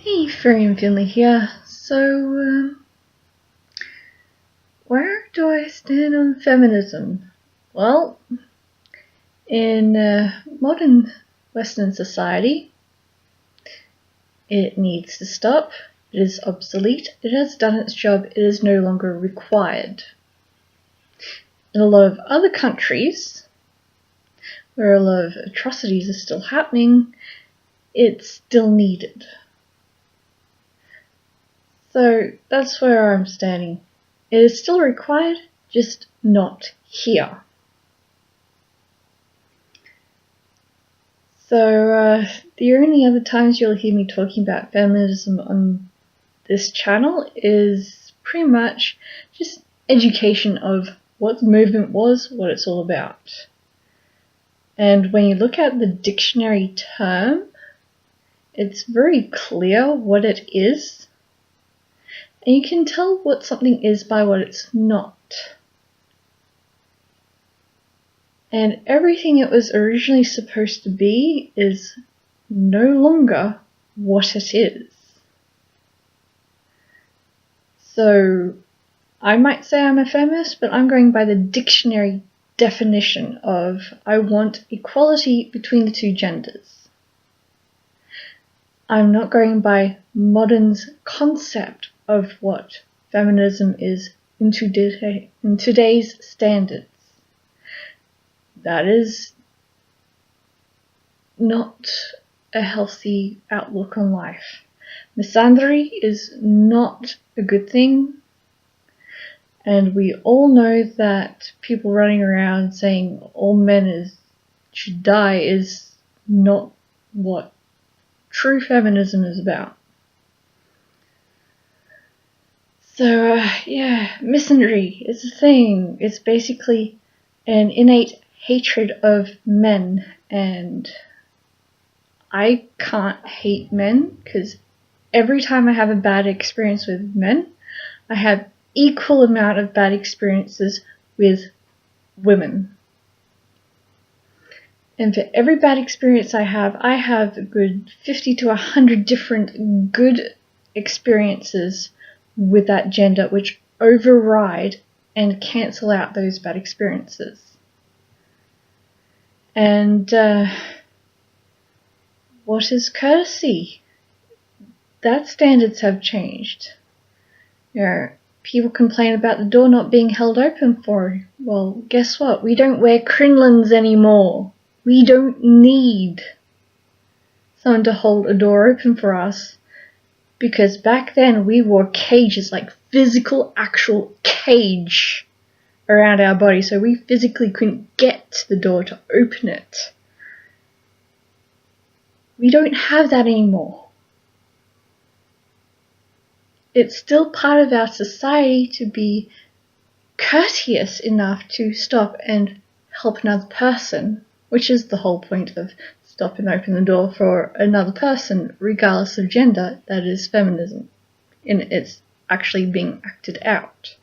Hey, Fairy and Finley here. So, where do I stand on feminism? Well, in modern Western society, it needs to stop. It is obsolete. It has done its job. It is no longer required. In a lot of other countries, where a lot of atrocities are still happening, it's still needed. So that's where I'm standing. It is still required, just not here. So the only other times you'll hear me talking about feminism on this channel is pretty much just education of what the movement was, what it's all about. And when you look at the dictionary term, it's very clear what it is. And you can tell what something is by what it's not. And everything it was originally supposed to be is no longer what it is. So I might say I'm a feminist, but I'm going by the dictionary definition of I want equality between the two genders. I'm not going by modern's concept of what feminism is in today's standards. That is not a healthy outlook on life. Misandry is not a good thing, and we all know that people running around saying all men should die is not what true feminism is about. So, misandry is a thing. It's basically an innate hatred of men, and I can't hate men because every time I have a bad experience with men, I have equal amount of bad experiences with women. And for every bad experience I have a good 50 to 100 different good experiences with that gender which override and cancel out those bad experiences. And what is courtesy? That standards have changed. People complain about the door not being held open for. Well, guess what? We don't wear crinolines anymore. We don't need someone to hold a door open for us. Because back then we wore cages, like physical, actual cage around our body, so we physically couldn't get to the door to open it. We don't have that anymore. It's still part of our society to be courteous enough to stop and help another person, which is the whole point of stop and open the door for another person, regardless of gender. That is feminism, and it's actually being acted out.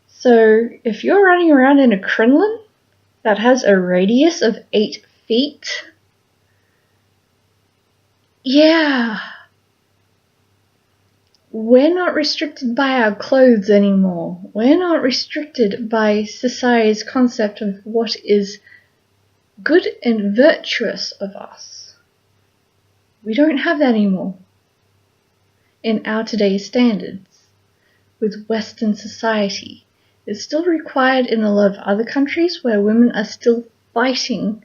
So if you're running around in a crinoline that has a radius of 8 feet, yeah, we're not restricted by our clothes anymore. We're not restricted by society's concept of what is good and virtuous of us. We don't have that anymore in our today's standards with Western society. It's still required in a lot of other countries where women are still fighting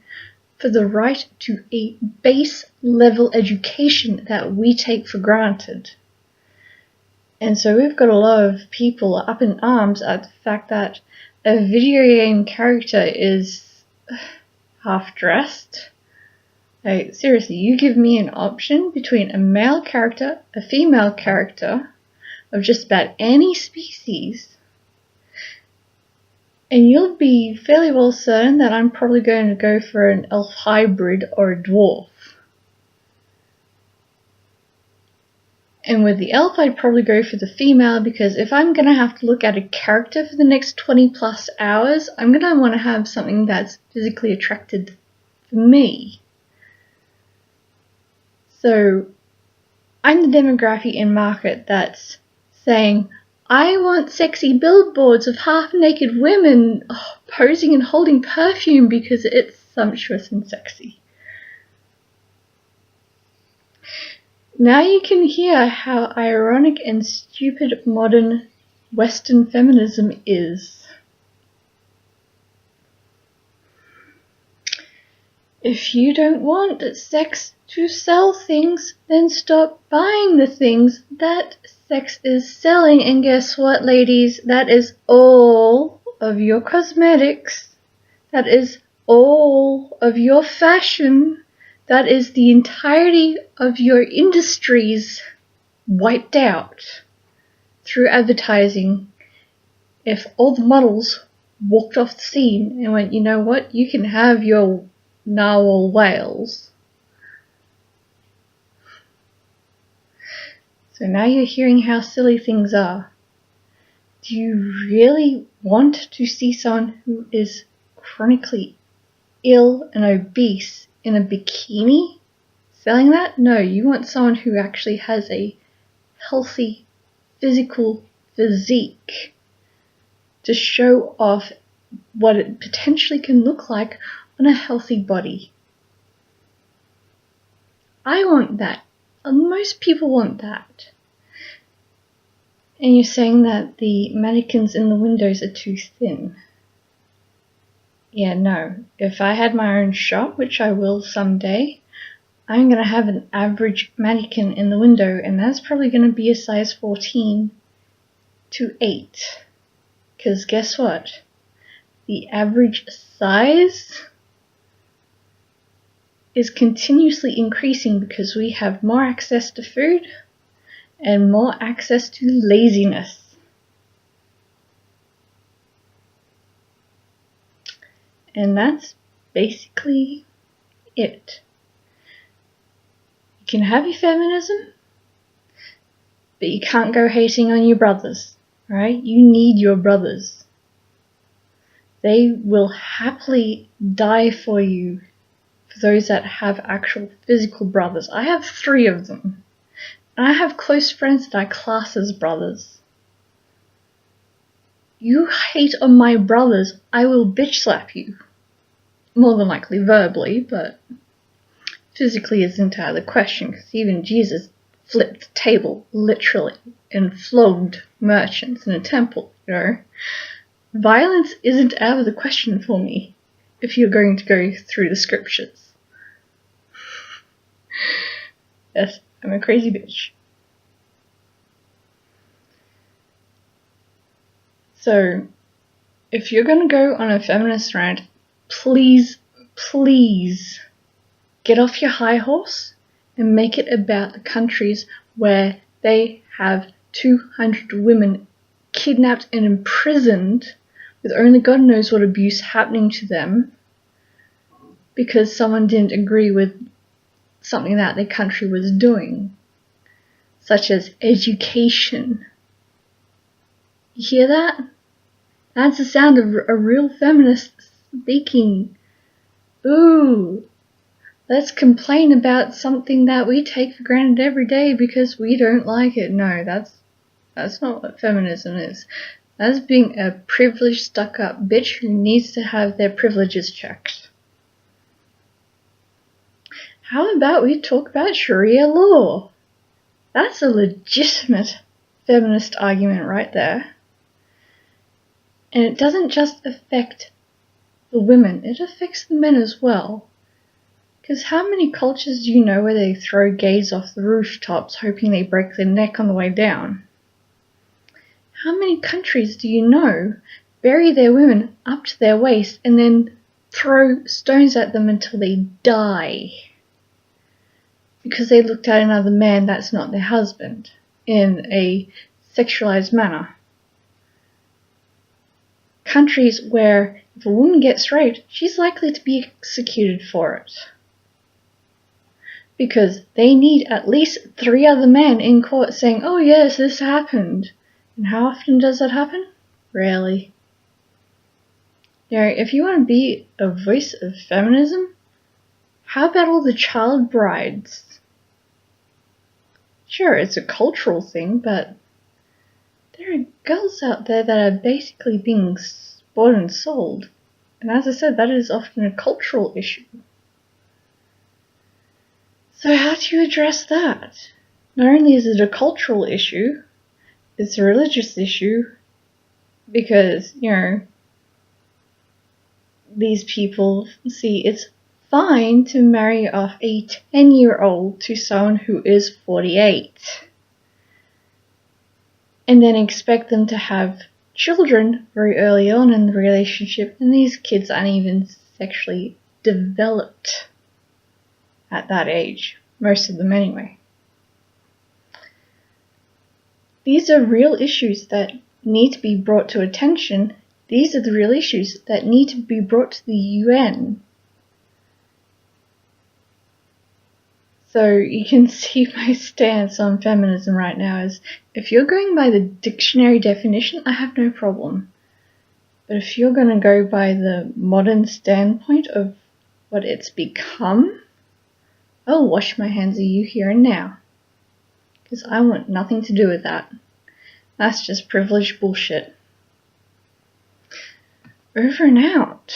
for the right to a base level education that we take for granted. And so we've got a lot of people up in arms at the fact that a video game character is half-dressed. Like, seriously, you give me an option between a male character, a female character, of just about any species, and you'll be fairly well certain that I'm probably going to go for an elf hybrid or a dwarf. And with the elf, I'd probably go for the female, because if I'm going to have to look at a character for the next 20 plus hours, I'm going to want to have something that's physically attracted for me. So I'm the demographic in market that's saying, I want sexy billboards of half-naked women posing and holding perfume because it's sumptuous and sexy. Now you can hear how ironic and stupid modern Western feminism is. If you don't want sex to sell things, then stop buying the things that sex is selling. And guess what, ladies? That is all of your cosmetics. That is all of your fashion. That is the entirety of your industries wiped out through advertising. If all the models walked off the scene and went, you know what, you can have your narwhal whales. So now you're hearing how silly things are. Do you really want to see someone who is chronically ill and obese in a bikini selling that? No, you want someone who actually has a healthy physical physique to show off what it potentially can look like on a healthy body. I want that. Most people want that. And you're saying that the mannequins in the windows are too thin. Yeah, no. If I had my own shop, which I will someday, I'm going to have an average mannequin in the window, and that's probably going to be a size 14 to 8. Because guess what? The average size is continuously increasing because we have more access to food and more access to laziness. And that's basically it. You can have your feminism, but you can't go hating on your brothers, right? You need your brothers. They will happily die for you, for those that have actual physical brothers. I have 3 of them. And I have close friends that I class as brothers. You hate on my brothers, I will bitch slap you. More than likely verbally, but physically isn't out of the question, because even Jesus flipped the table, literally, and flogged merchants in a temple, you know. Violence isn't out of the question for me, if you're going to go through the scriptures. Yes, I'm a crazy bitch. So, if you're going to go on a feminist rant, please get off your high horse and make it about the countries where they have 200 women kidnapped and imprisoned with only God knows what abuse happening to them because someone didn't agree with something that their country was doing, such as education. You hear that? That's the sound of a real feminist speaking. Ooh, let's complain about something that we take for granted every day because we don't like it. No, that's not what feminism is. That's being a privileged, stuck-up bitch who needs to have their privileges checked. How about we talk about Sharia law? That's a legitimate feminist argument right there. And it doesn't just affect the women, it affects the men as well. Because how many cultures do you know where they throw gays off the rooftops hoping they break their neck on the way down? How many countries do you know bury their women up to their waist and then throw stones at them until they die? Because they looked at another man that's not their husband in a sexualized manner. Countries where if a woman gets raped, she's likely to be executed for it. Because they need at least 3 other men in court saying, oh yes, this happened. And how often does that happen? Rarely. You know, if you want to be a voice of feminism, how about all the child brides? Sure, it's a cultural thing, but there are girls out there that are basically being bought and sold. And as I said, that is often a cultural issue. So how do you address that? Not only is it a cultural issue, it's a religious issue, because, these people see it's fine to marry off a 10-year-old to someone who is 48. And then expect them to have children very early on in the relationship, and these kids aren't even sexually developed at that age. Most of them anyway. These are real issues that need to be brought to attention. These are the real issues that need to be brought to the UN. So you can see my stance on feminism right now is, if you're going by the dictionary definition, I have no problem. But if you're going to go by the modern standpoint of what it's become, I'll wash my hands of you here and now. Because I want nothing to do with that. That's just privileged bullshit. Over and out.